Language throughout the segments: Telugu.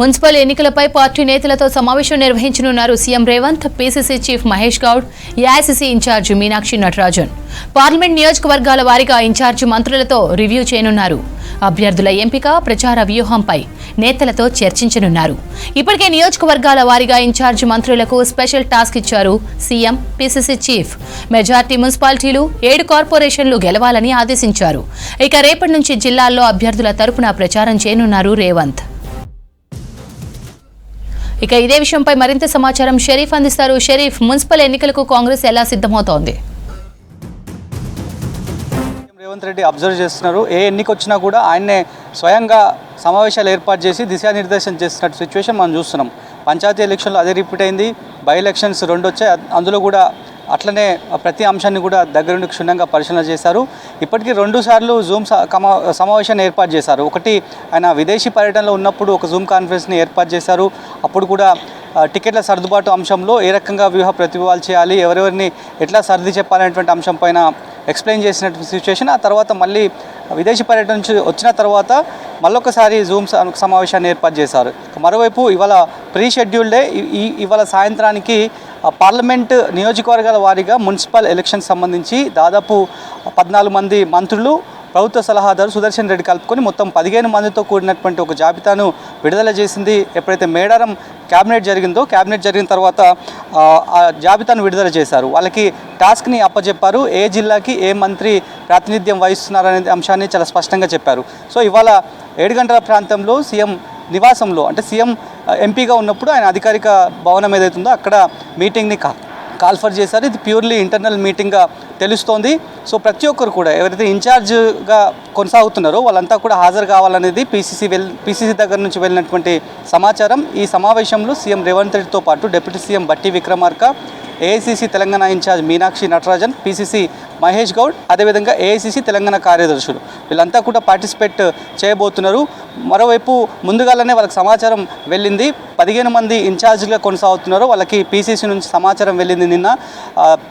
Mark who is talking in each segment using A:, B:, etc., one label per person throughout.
A: మున్సిపల్ ఎన్నికలపై పార్టీ నేతలతో సమావేశం నిర్వహించనున్నారు CM Revanth. PCC chief Mahesh Goud, AICC incharge Meenakshi Natarajan parliament నియోజకవర్గాల వారీగా ఇన్ఛార్జి మంత్రులతో రివ్యూ చేయనున్నారు. అభ్యర్థుల ఎంపిక, ప్రచార వ్యూహంపై నేతలతో చర్చించనున్నారు. ఇప్పటికే నియోజకవర్గాల వారీగా ఇన్ఛార్జి మంత్రులకు స్పెషల్ టాస్క్ ఇచ్చారు సీఎం, పీసీసీ చీఫ్. మెజార్టీ మున్సిపాలిటీలు, 7 కార్పొరేషన్లు గెలవాలని ఆదేశించారు. ఇక రేపటి నుంచి జిల్లాల్లో అభ్యర్థుల తరపున ప్రచారం చేయనున్నారు రేవంత్. ఇక ఇదే విషయంపై మరింత సమాచారం షరీఫ్ అందిస్తారు. షరీఫ్, మున్సిపల్ ఎన్నికలకు కాంగ్రెస్ ఎలా సిద్ధమవుతోంది?
B: రేవంత్ రెడ్డి అబ్జర్వ్ చేస్తున్నారు. ఏ ఎన్నిక వచ్చినా కూడా ఆయన్నే స్వయంగా సమావేశాలు ఏర్పాటు చేసి దిశానిర్దేశం చేస్తున్నట్టు సిచ్యువేషన్ మనం చూస్తున్నాం. పంచాయతీ ఎలక్షన్లో అదే రిపీట్ అయింది. బై ఎలక్షన్స్ 2 వచ్చాయి. అందులో కూడా అట్లనే ప్రతి అంశాన్ని కూడా దగ్గరుండి క్షుణ్ణంగా పరిశీలన చేశారు. ఇప్పటికీ 2 సార్లు జూమ్ సమావేశాన్ని ఏర్పాటు చేశారు. ఒకటి ఆయన విదేశీ పర్యటనలో ఉన్నప్పుడు ఒక జూమ్ కాన్ఫరెన్స్ని ఏర్పాటు చేశారు. అప్పుడు కూడా టికెట్ల సర్దుబాటు అంశంలో ఏ రకంగా వ్యూహ ప్రతిభావాలు చేయాలి, ఎవరెవరిని ఎట్లా సర్ది చెప్పాలనేటువంటి అంశం పైన ఎక్స్ప్లెయిన్ చేసినటువంటి సిచ్యువేషన్. ఆ తర్వాత మళ్ళీ విదేశీ పర్యటన నుంచి వచ్చిన తర్వాత మళ్ళొకసారి జూమ్ సమావేశాన్ని ఏర్పాటు చేశారు. మరోవైపు ఇవాళ ప్రీ షెడ్యూల్డే ఇవాళ సాయంత్రానికి పార్లమెంట్ నియోజకవర్గాల వారీగా మున్సిపల్ ఎలక్షన్ సంబంధించి దాదాపు 14 మంది మంత్రులు, ప్రభుత్వ సలహాదారు సుదర్శన్ రెడ్డి కలుపుకొని మొత్తం 15 మందితో కూడినటువంటి ఒక జాబితాను విడుదల చేసింది. ఎప్పుడైతే మేడారం క్యాబినెట్ జరిగిన తర్వాత ఆ జాబితాను విడుదల చేశారు. వాళ్ళకి టాస్క్ని అప్పచెప్పారు. ఏ జిల్లాకి ఏ మంత్రి ప్రాతినిధ్యం వహిస్తున్నారనే అంశాన్ని చాలా స్పష్టంగా చెప్పారు. సో ఇవాళ 7 గంటల ప్రాంతంలో సీఎం నివాసంలో, అంటే సీఎం ఎంపీగా ఉన్నప్పుడు ఆయన అధికారిక భవనం ఏదైతుందో అక్కడ మీటింగ్ని కాల్ఫర్ చేశారు. ఇది ప్యూర్లీ ఇంటర్నల్ మీటింగ్గా తెలుస్తోంది. సో ప్రతి ఒక్కరు కూడా ఎవరైతే ఇన్ఛార్జ్గా కొనసాగుతున్నారో వాళ్ళంతా కూడా హాజరు కావాలనేది పీసీసీ దగ్గర నుంచి వెళ్ళినటువంటి సమాచారం. ఈ సమావేశంలో సీఎం రేవంత్ రెడ్డితో పాటు deputy CM Bhatti Vikramarka, AICC Telangana incharge Meenakshi Natarajan, PCC Mahesh Goud, అదేవిధంగా ఏఐసీసీ తెలంగాణ కార్యదర్శులు వీళ్ళంతా కూడా పార్టిసిపేట్ చేయబోతున్నారు. మరోవైపు ముందుగానే వాళ్ళకి సమాచారం వెళ్ళింది. 15 మంది ఇన్ఛార్జ్గా కొనసాగుతున్నారు. వాళ్ళకి పీసీసీ నుంచి సమాచారం వెళ్ళింది నిన్న.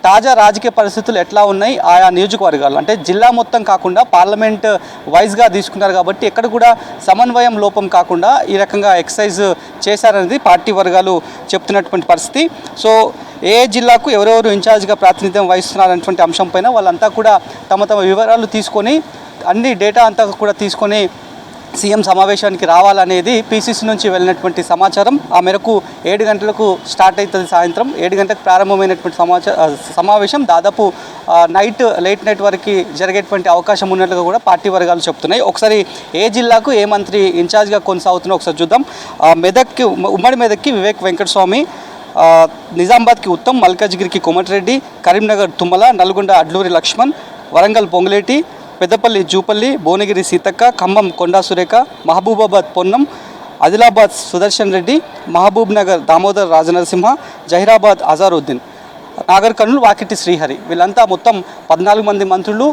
B: తాజా రాజకీయ పరిస్థితులు ఎట్లా ఉన్నాయి ఆయా నియోజకవర్గాలు, అంటే జిల్లా మొత్తం కాకుండా పార్లమెంట్ వైజ్గా తీసుకున్నారు కాబట్టి ఎక్కడ కూడా సమన్వయం లోపం కాకుండా ఈ రకంగా ఎక్సర్సైజ్ చేశారనేది పార్టీ వర్గాలు చెప్తున్నటువంటి పరిస్థితి. సో ఏ జిల్లాకు ఎవరెవరు ఇన్ఛార్జ్గా ప్రాతినిధ్యం వహిస్తున్నారనేటువంటి అంశం పైన వాళ్ళంతా కూడా తమ వివరాలు తీసుకొని, అన్ని డేటా అంతా కూడా తీసుకొని సీఎం సమావేశానికి రావాలనేది పీసీసీ నుంచి వెళ్ళినటువంటి సమాచారం. ఆ మేరకు 7 గంటలకు స్టార్ట్ అవుతుంది. సాయంత్రం 7 గంటలకు ప్రారంభమైనటువంటి సమావేశం దాదాపు లేట్ నైట్ వరకు జరిగేటువంటి అవకాశం ఉన్నట్లుగా కూడా పార్టీ వర్గాలు చెప్తున్నాయి. ఒకసారి ఏ జిల్లాకు ఏ మంత్రి ఇన్ఛార్జ్గా కొనసాగుతున్నా ఒకసారి చూద్దాం. ఉమ్మడి మెదక్కి వివేక్ వెంకటస్వామి, నిజామాబాద్కి ఉత్తమ్, మల్కాజ్గిరికి కోమటిరెడ్డి, కరీంనగర్ తుమ్మల, నల్గొండ అడ్లూరి లక్ష్మణ్, వరంగల్ పొంగులేటి, పెద్దపల్లి జూపల్లి, భువనగిరి సీతక్క, ఖమ్మం కొండా సురేఖ, మహబూబాబాద్ పొన్నం, ఆదిలాబాద్ సుదర్శన్ రెడ్డి, మహబూబ్ నగర్ దామోదర్ రాజనరసింహ, జహీరాబాద్ అజారుద్దీన్, నాగర్ కర్నూలు వాకిటి శ్రీహరి వీళ్ళంతా మొత్తం 14 మంది మంత్రులు,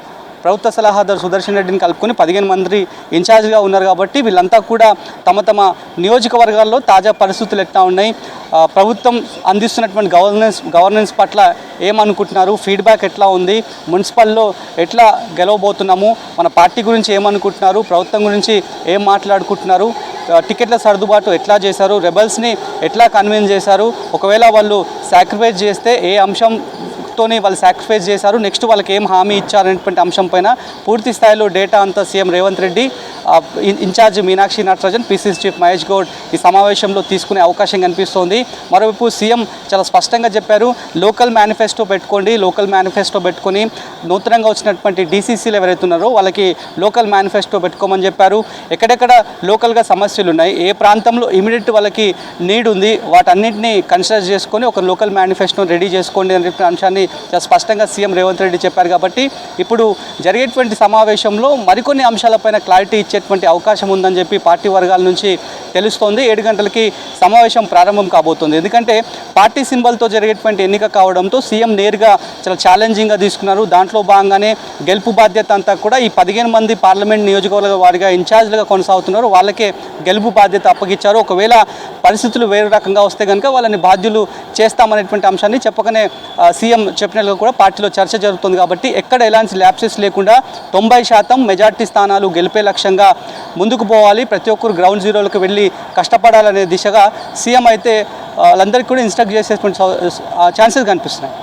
B: ప్రభుత్వ సలహాదారు సుదర్శన్ రెడ్డిని కలుపుకొని 15 మంది ఇన్ఛార్జ్గా ఉన్నారు. కాబట్టి వీళ్ళంతా కూడా తమ నియోజకవర్గాల్లో తాజా పరిస్థితులు ఎట్లా ఉన్నాయి, ప్రభుత్వం అందిస్తున్నటువంటి గవర్నెన్స్ పట్ల ఏమనుకుంటున్నారు, ఫీడ్బ్యాక్ ఎట్లా ఉంది, మున్సిపల్లో ఎట్లా గెలవబోతున్నాము, మన పార్టీ గురించి ఏమనుకుంటున్నారు, ప్రభుత్వం గురించి ఏం మాట్లాడుకుంటున్నారు, టికెట్ల సర్దుబాటు ఎట్లా చేశారు, రెబల్స్ని ఎట్లా కన్విన్స్ చేశారు, ఒకవేళ వాళ్ళు సాక్రిఫైస్ చేస్తే ఏ అంశం వాళ్ళు సాక్రిఫైస్ చేశారు, నెక్స్ట్ వాళ్ళకి ఏం హామీ ఇచ్చారనేటువంటి అంశం పైన పూర్తి స్థాయిలో డేటా అంతా CM Revanth Reddy, incharge Meenakshi Natarajan, PCC chief Mahesh Goud ఈ సమావేశంలో తీసుకునే అవకాశం కనిపిస్తోంది. మరోవైపు సీఎం చాలా స్పష్టంగా చెప్పారు, లోకల్ మేనిఫెస్టో పెట్టుకొని నూతనంగా వచ్చినటువంటి డీసీసీలు ఎవరైతే ఉన్నారో వాళ్ళకి లోకల్ మేనిఫెస్టో పెట్టుకోమని చెప్పారు. ఎక్కడెక్కడ లోకల్గా సమస్యలు ఉన్నాయి, ఏ ప్రాంతంలో ఇమీడియట్ వాళ్ళకి నీడ్ ఉంది, వాటన్నింటినీ కన్సిడర్ చేసుకొని ఒక లోకల్ మేనిఫెస్టోని రెడీ చేసుకోండి అనే అంశాన్ని చాలా స్పష్టంగా సీఎం రేవంత్ రెడ్డి చెప్పారు. కాబట్టి ఇప్పుడు జరిగేటువంటి సమావేశంలో మరికొన్ని అంశాలపైన క్లారిటీ ఇచ్చేటువంటి అవకాశం ఉందని చెప్పి పార్టీ వర్గాల నుంచి తెలుస్తోంది. 7 గంటలకి సమావేశం ప్రారంభం కాబోతుంది. ఎందుకంటే పార్టీ సింబల్తో జరిగేటువంటి ఎన్నిక కావడంతో సీఎం నేరుగా చాలా ఛాలెంజింగ్గా తీసుకున్నారు. దాంట్లో భాగంగానే గెలుపు బాధ్యత అంతా కూడా ఈ 15 మంది పార్లమెంట్ నియోజకవర్గ వారిగా ఇన్ఛార్జ్లుగా కొనసాగుతున్నారు. వాళ్ళకే గెలుపు బాధ్యత అప్పగించారు. ఒకవేళ పరిస్థితులు వేరే రకంగా వస్తే కనుక వాళ్ళని బాధ్యులు చేస్తామనేటువంటి అంశాన్ని చెప్పకనే సీఎం చెప్పినట్లుగా కూడా పార్టీలో చర్చ జరుగుతుంది కాబట్టి ఎక్కడ ఎలాంటి ల్యాప్సెస్ లేకుండా 90% మెజార్టీ స్థానాలు గెలిపే లక్ష్యంగా ముందుకు పోవాలి, ప్రతి ఒక్కరు గ్రౌండ్ జీరోలకు వెళ్ళి కష్టపడాలనే దిశగా సీఎం అయితే వాళ్ళందరికీ కూడా ఇన్స్ట్రక్ట్ చేసేటువంటి ఛాన్సెస్ కనిపిస్తున్నాయి.